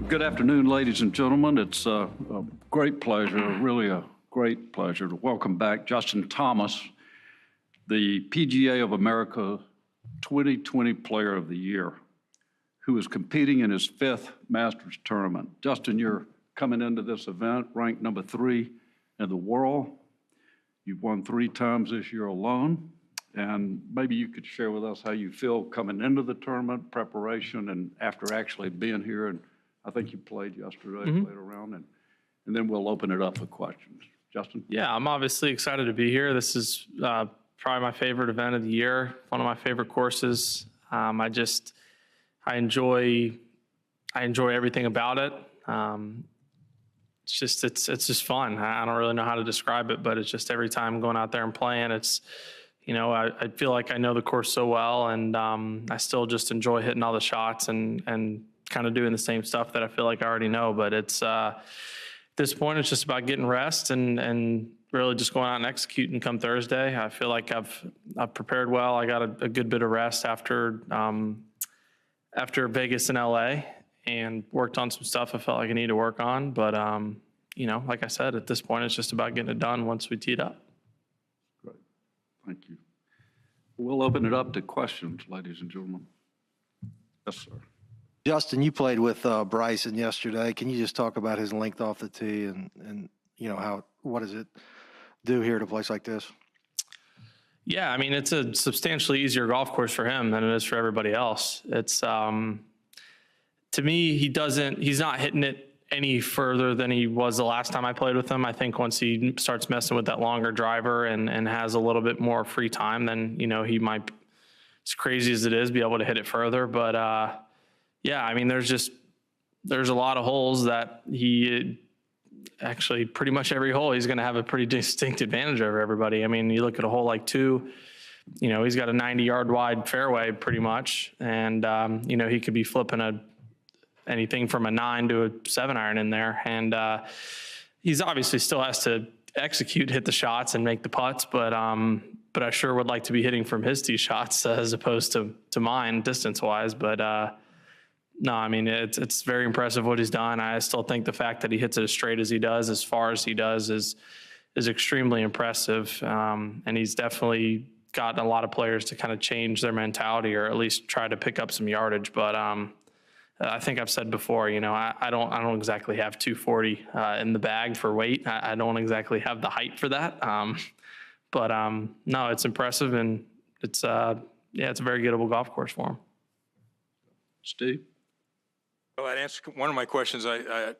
Good afternoon, ladies and gentlemen. It's a great pleasure, really a great pleasure to welcome back Justin Thomas, the PGA of America 2020 Player of the Year, who is competing in his 5th Masters tournament. Justin, you're coming into this event ranked number 3 in the world. You've won 3 times this year alone. And maybe you could share with us how you feel coming into the tournament, preparation, and after actually being here. And I think you played yesterday, played around, and then we'll open it up for questions. Justin? Yeah, I'm obviously excited to be here. This is probably my favorite event of the year, one of my favorite courses. I enjoy everything about it. It's just fun. I don't really know how to describe it, but it's just every time going out there and playing, it's, you know, I feel like I know the course so well, and I still just enjoy hitting all the shots and kind of doing the same stuff that I feel like I already know. But it's at this point, it's just about getting rest and really just going out and executing come Thursday. I feel like I've prepared well. I got a good bit of rest after Vegas and LA, and worked on some stuff I felt like I need to work on. But you know, like I said, at this point, it's just about getting it done once we teed up. Great, thank you. We'll open it up to questions, ladies and gentlemen. Yes, sir. Justin, you played with Bryson yesterday. Can you just talk about his length off the tee and you know, what does it do here at a place like this? Yeah, I mean, it's a substantially easier golf course for him than it is for everybody else. It's to me, he's not hitting it any further than he was the last time I played with him. I think once he starts messing with that longer driver and has a little bit more free time, then, you know, he might, as crazy as it is, be able to hit it further. But yeah, I mean, there's a lot of holes that actually pretty much every hole he's going to have a pretty distinct advantage over everybody. I mean, you look at a hole like 2, you know, he's got a 90-yard wide fairway pretty much, and you know, he could be flipping anything from a 9 to a 7-iron in there, and he's obviously still has to execute, hit the shots, and make the putts, but I sure would like to be hitting from his tee shots as opposed to mine distance-wise. But no, I mean, it's very impressive what he's done. I still think the fact that he hits it as straight as he does, as far as he does, is extremely impressive. And he's definitely gotten a lot of players to kind of change their mentality, or at least try to pick up some yardage. But I think I've said before, you know, I don't exactly have 240 in the bag for weight. I don't exactly have the height for that. But no, it's impressive, and it's yeah, it's a very gettable golf course for him. Steve? Well, that answers one of my questions.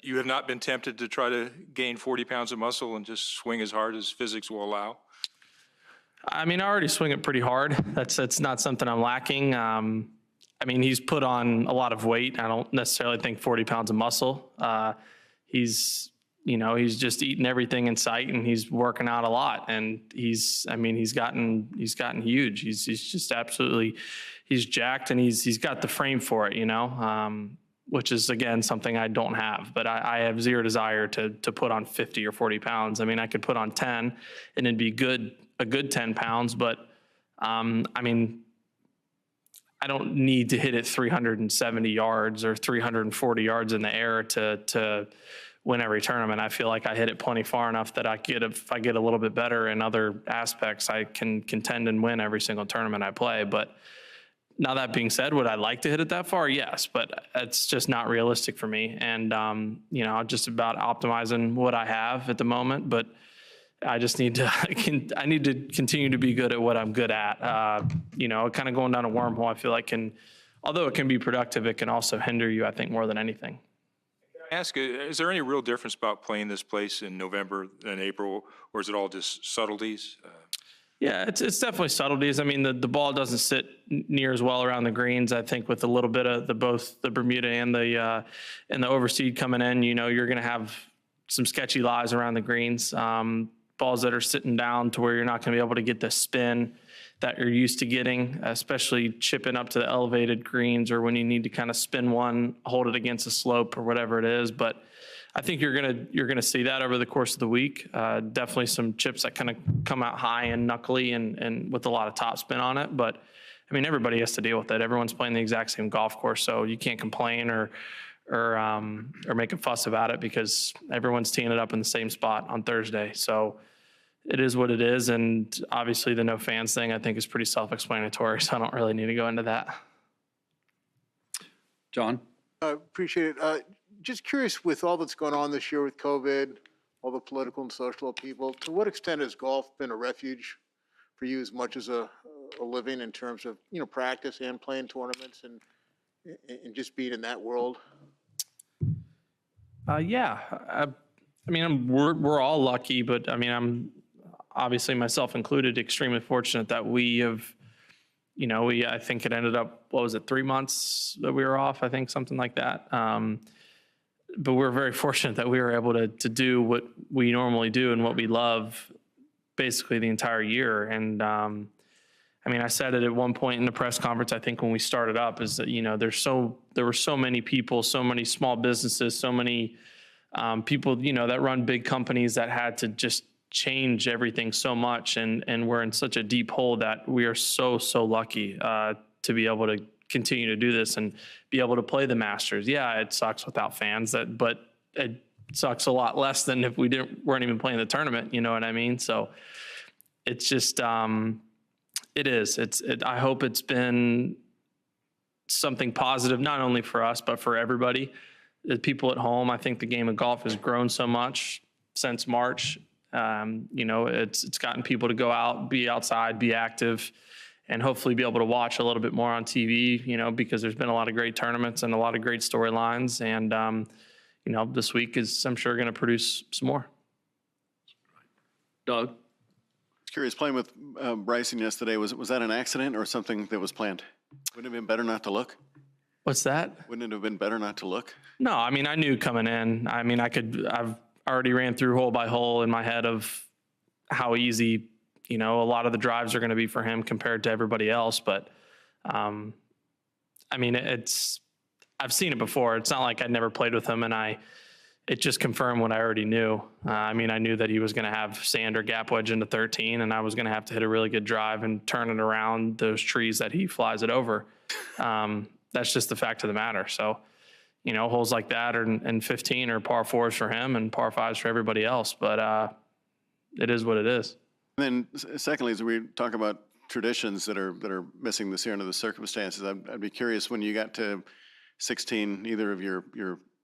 You have not been tempted to try to gain 40 pounds of muscle and just swing as hard as physics will allow? I mean, I already swing it pretty hard. That's not something I'm lacking. I mean, he's put on a lot of weight. I don't necessarily think 40 pounds of muscle. He's just eating everything in sight, and he's working out a lot. And he's gotten huge. He's just absolutely, he's jacked, and he's got the frame for it, you know, which is, again, something I don't have. But I have zero desire to put on 50 or 40 pounds. I mean, I could put on 10 and it'd be a good 10 pounds, but I mean, I don't need to hit it 370 yards or 340 yards in the air to win every tournament. I feel like I hit it plenty far enough that if I get a little bit better in other aspects, I can contend and win every single tournament I play. But now, that being said, would I like to hit it that far? Yes, but it's just not realistic for me. And, you know, just about optimizing what I have at the moment, but I just need to, I need to continue to be good at what I'm good at. You know, kind of going down a wormhole, I feel like although it can be productive, it can also hinder you, I think, more than anything. Can I ask, is there any real difference about playing this place in November than April, or is it all just subtleties? Yeah, it's definitely subtleties. I mean, the ball doesn't sit near as well around the greens. I think with a little bit of both the Bermuda and the overseed coming in, you know, you're going to have some sketchy lies around the greens. Balls that are sitting down to where you're not going to be able to get the spin that you're used to getting, especially chipping up to the elevated greens, or when you need to kind of spin one, hold it against a slope or whatever it is. But I think you're gonna see that over the course of the week. Definitely some chips that kind of come out high and knuckly and with a lot of topspin on it. But I mean, everybody has to deal with it. Everyone's playing the exact same golf course, so you can't complain or or make a fuss about it because everyone's teeing it up in the same spot on Thursday. So it is what it is. And obviously the no fans thing I think is pretty self-explanatory. So I don't really need to go into that. John? Appreciate it. Just curious, with all that's going on this year with COVID, all the political and social upheaval, to what extent has golf been a refuge for you as much as a living in terms of, practice and playing tournaments and just being in that world? Yeah, I mean, we're all lucky, but I mean, I'm obviously myself included, extremely fortunate that we have, I think it ended up, 3 months that we were off, I think something like that. But we're very fortunate that we were able to do what we normally do and what we love basically the entire year. And I mean, I said it at one point in the press conference, I think when we started up, is that, there were so many people, so many small businesses, so many people, that run big companies that had to just change everything so much. And we're in such a deep hole that we are so lucky to be able to continue to do this and be able to play the Masters. Yeah, it sucks without fans, but it sucks a lot less than if we weren't even playing the tournament. You know what I mean? So it's just, it is. I hope it's been something positive, not only for us, but for everybody. The people at home, I think the game of golf has grown so much since March. It's gotten people to go out, be outside, be active, and hopefully be able to watch a little bit more on TV, because there's been a lot of great tournaments and a lot of great storylines. And, this week is, I'm sure, going to produce some more. Doug? Curious, playing with Bryson yesterday, was that an accident or something that was planned? Wouldn't it have been better not to look? What's that? Wouldn't it have been better not to look? No, I mean, I knew coming in. I mean, I've already ran through hole by hole in my head of how easy, a lot of the drives are going to be for him compared to everybody else. But, I mean, I've seen it before. It's not like I'd never played with him and it just confirmed what I already knew. I mean, I knew that he was going to have sand or gap wedge into 13, and I was going to have to hit a really good drive and turn it around those trees that he flies it over. That's just the fact of the matter. So, holes like that and 15 are par fours for him and par fives for everybody else. But it is what it is. And then secondly, as we talk about traditions that are missing this year under the circumstances, I'd be curious, when you got to 16, either of your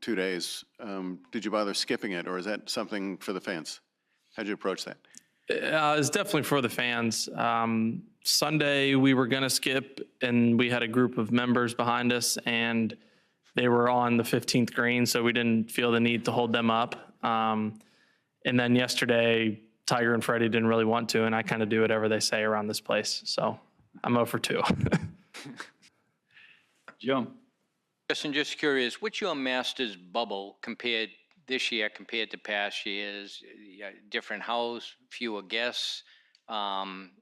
2 days, did you bother skipping it, or is that something for the fans? How'd you approach that? It's definitely for the fans. Sunday we were going to skip, and we had a group of members behind us, and they were on the 15th green, so we didn't feel the need to hold them up. And then yesterday, Tiger and Freddie didn't really want to, and I kind of do whatever they say around this place. So I'm 0 for 2. Jim? Justin, just curious, what's your Masters bubble compared this year compared to past years? Different house, fewer guests.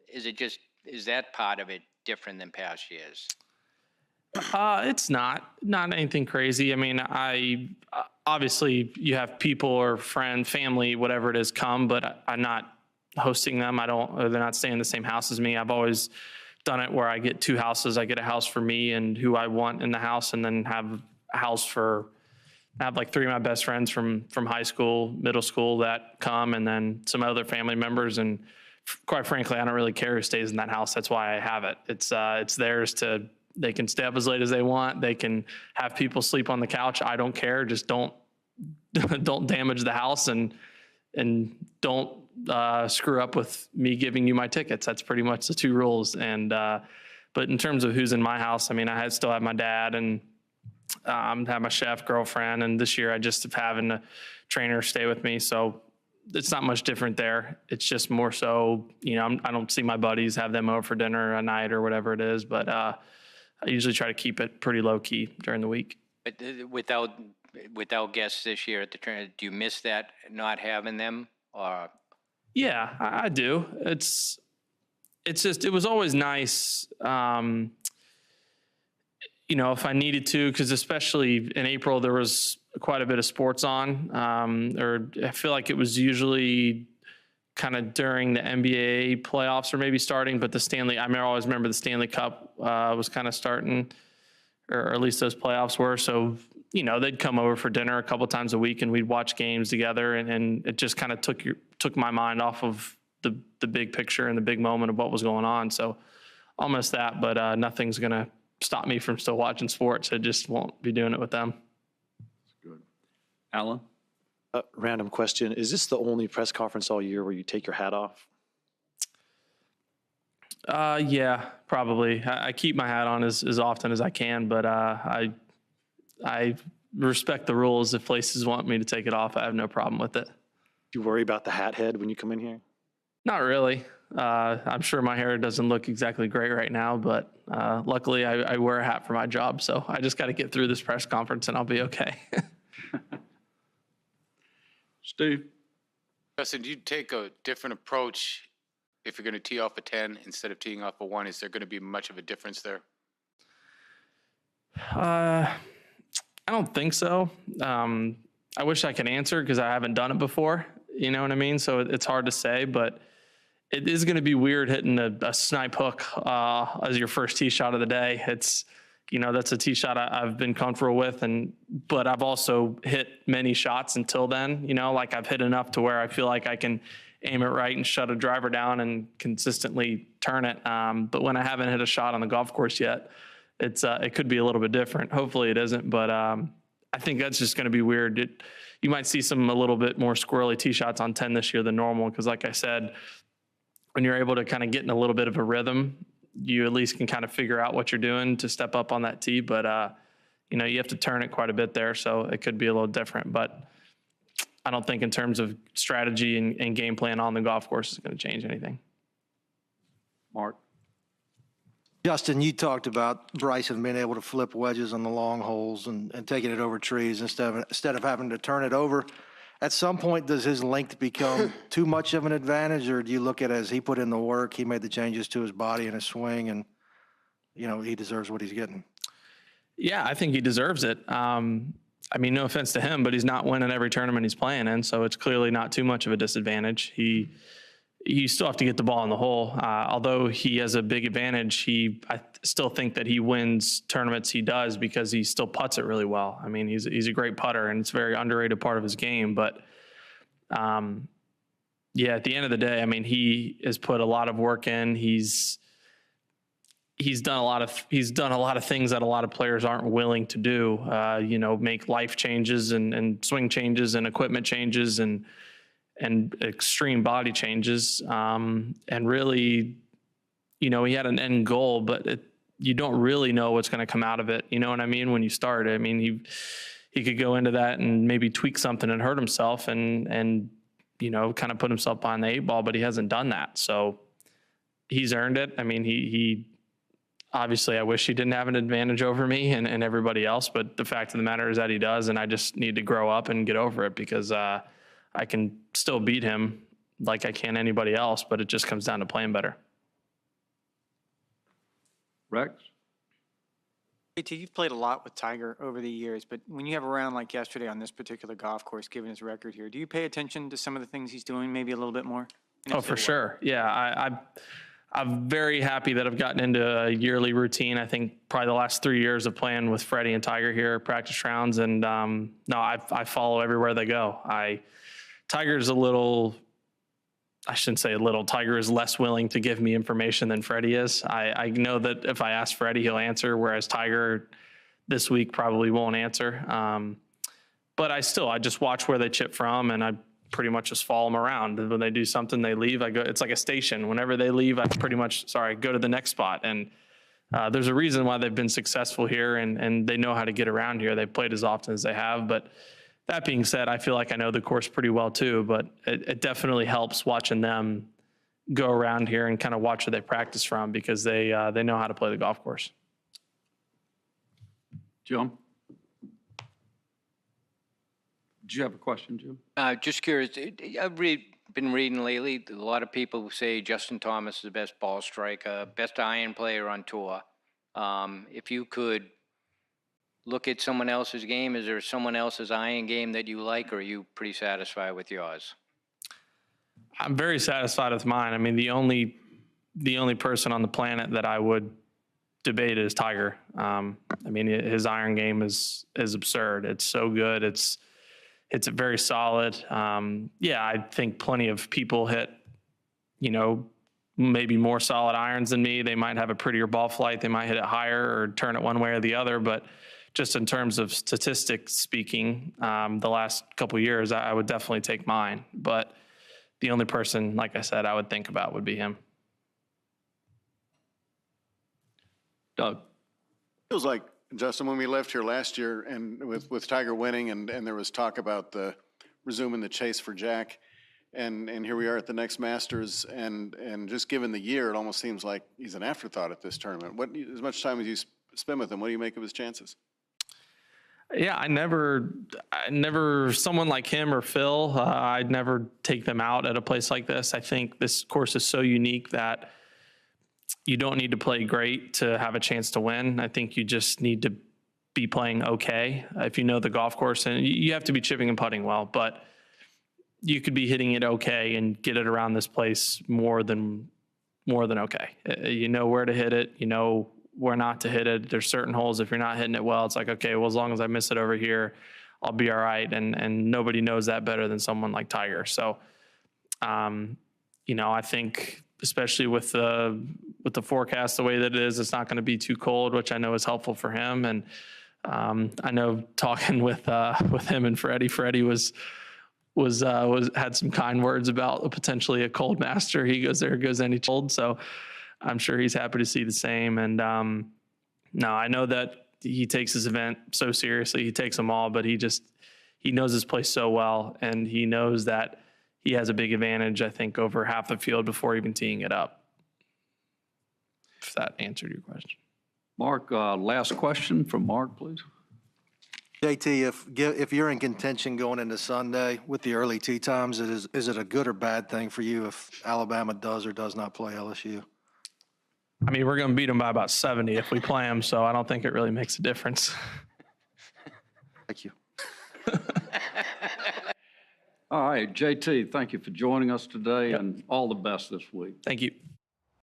Is that part of it different than past years? It's not anything crazy. I mean, obviously you have people or friend, family, whatever it is, come, but I'm not hosting them. They're not staying in the same house as me. I've always done it where I get 2 houses. I get a house for me and who I want in the house, and then have a house I have like 3 of my best friends from high school, middle school that come, and then some other family members. And quite frankly, I don't really care who stays in that house. That's why I have it. It's theirs to, they can stay up as late as they want. They can have people sleep on the couch. I don't care. Just don't damage the house and don't screw up with me giving you my tickets. That's pretty much the 2 rules. And but in terms of who's in my house, I mean, I still have my dad and have my chef girlfriend, and this year I just have having a trainer stay with me. So it's not much different there. It's just more so, I don't see my buddies, have them over for dinner a night or whatever it is. But I usually try to keep it pretty low key during the week. But without guests this year at the tournament, do you miss that, not having them? Or Yeah, I do. It's just, it was always nice, if I needed to, because especially in April, there was quite a bit of sports on, or I feel like it was usually kind of during the NBA playoffs or maybe starting, but I always remember the Stanley Cup was kind of starting or at least those playoffs were. So, they'd come over for dinner a couple times a week and we'd watch games together, and it just kind of took my mind off of the big picture and the big moment of what was going on. So I'll miss that, but nothing's going to stop me from still watching sports. I just won't be doing it with them. Good. Alan? Random question. Is this the only press conference all year where you take your hat off? Yeah, probably. I keep my hat on as often as I can, but I respect the rules. If places want me to take it off, I have no problem with it. Do you worry about the hat head when you come in here? Not really. I'm sure my hair doesn't look exactly great right now, but luckily I wear a hat for my job, so I just got to get through this press conference and I'll be okay. Steve? Justin, do you take a different approach if you're going to tee off a 10 instead of teeing off a 1? Is there going to be much of a difference there? I don't think so. I wish I could answer because I haven't done it before. You know what I mean? So it's hard to say, but it is going to be weird hitting a snipe hook as your first tee shot of the day. It's, that's a tee shot I've been comfortable with, but I've also hit many shots until then. Like I've hit enough to where I feel like I can aim it right and shut a driver down and consistently turn it. But when I haven't hit a shot on the golf course yet, it could be a little bit different. Hopefully it isn't, but I think that's just going to be weird. You might see a little bit more squirrely tee shots on 10 this year than normal because, like I said, when you're able to kind of get in a little bit of a rhythm, you at least can kind of figure out what you're doing to step up on that tee. But, you have to turn it quite a bit there, so it could be a little different. But I don't think in terms of strategy and game plan on the golf course is going to change anything. Mark? Justin, you talked about Bryson being able to flip wedges on the long holes and taking it over trees instead of having to turn it over. At some point, does his length become too much of an advantage, or do you look at it as he put in the work, he made the changes to his body and his swing, and, he deserves what he's getting? Yeah, I think he deserves it. No offense to him, but he's not winning every tournament he's playing in, so it's clearly not too much of a disadvantage. You still have to get the ball in the hole. Although he has a big advantage, I still think that he wins tournaments he does because he still putts it really well. He's a great putter, and it's a very underrated part of his game. But at the end of the day, he has put a lot of work in. He's done a lot of things that a lot of players aren't willing to do. Make life changes and swing changes and equipment changes and extreme body changes. And really, he had an end goal, but you don't really know what's going to come out of it. You know what I mean? When you start, he could go into that and maybe tweak something and hurt himself and kind of put himself behind the 8 ball, but he hasn't done that. So he's earned it. he obviously, I wish he didn't have an advantage over me and everybody else, but the fact of the matter is that he does. And I just need to grow up and get over it because, I can still beat him like I can anybody else, but it just comes down to playing better. Rex? JT, you've played a lot with Tiger over the years, but when you have a round like yesterday on this particular golf course, given his record here, do you pay attention to some of the things he's doing maybe a little bit more? Oh, for sure. Yeah, I'm very happy that I've gotten into a yearly routine. I think probably the last 3 years of playing with Freddie and Tiger here at practice rounds, and I follow everywhere they go. Tiger's Tiger is less willing to give me information than Freddie is. I know that if I ask Freddie, he'll answer, whereas Tiger this week probably won't answer. But I just watch where they chip from, and I pretty much just follow them around. When they do something, they leave. It's like a station. Whenever they leave, I pretty much, go to the next spot. And there's a reason why they've been successful here, and they know how to get around here. They've played as often as they have, but that being said, I feel like I know the course pretty well too, but it definitely helps watching them go around here and kind of watch where they practice from because they know how to play the golf course. Jim? Did you have a question, Jim? Just curious, I've been reading lately, a lot of people say Justin Thomas is the best ball striker, best iron player on tour. If you could look at someone else's game, is there someone else's iron game that you like, or are you pretty satisfied with yours? I'm very satisfied with mine. The only person on the planet that I would debate is Tiger. I mean, his iron game is absurd. It's so good. It's very solid. Yeah, I think plenty of people hit, maybe more solid irons than me. They might have a prettier ball flight. They might hit it higher or turn it one way or the other. But just in terms of statistics speaking, the last couple of years, I would definitely take mine. But the only person, like I said, I would think about would be him. Doug? Feels like, Justin, when we left here last year and with Tiger winning and there was talk about resuming the chase for Jack, and here we are at the next Masters, and just given the year, it almost seems like he's an afterthought at this tournament. As much time as you spend with him, what do you make of his chances? Yeah, I never, someone like him or Phil, I'd never take them out at a place like this. I think this course is so unique that you don't need to play great to have a chance to win. I think you just need to be playing okay if you know the golf course, and you have to be chipping and putting well, but you could be hitting it okay and get it around this place more than okay. You know where to hit it, you know where not to hit it. There's certain holes, if you're not hitting it well, it's like, okay, well, as long as I miss it over here, I'll be all right. And nobody knows that better than someone like Tiger. So, I think especially with the forecast the way that it is, it's not going to be too cold, which I know is helpful for him. And I know talking with him and Freddie had some kind words about potentially a cold master. He goes, there goes any cold. So I'm sure he's happy to see the same. And no, I know that he takes his event so seriously. He takes them all, but he knows his place so well, and he knows that he has a big advantage, I think, over half the field before even teeing it up. If that answered your question. Mark, last question from Mark, please. JT, if you're in contention going into Sunday with the early tee times, is it a good or bad thing for you if Alabama does or does not play LSU? I mean, we're going to beat them by about 70 if we play them, so I don't think it really makes a difference. Thank you. All right, JT, thank you for joining us today, and all the best this week. Thank you.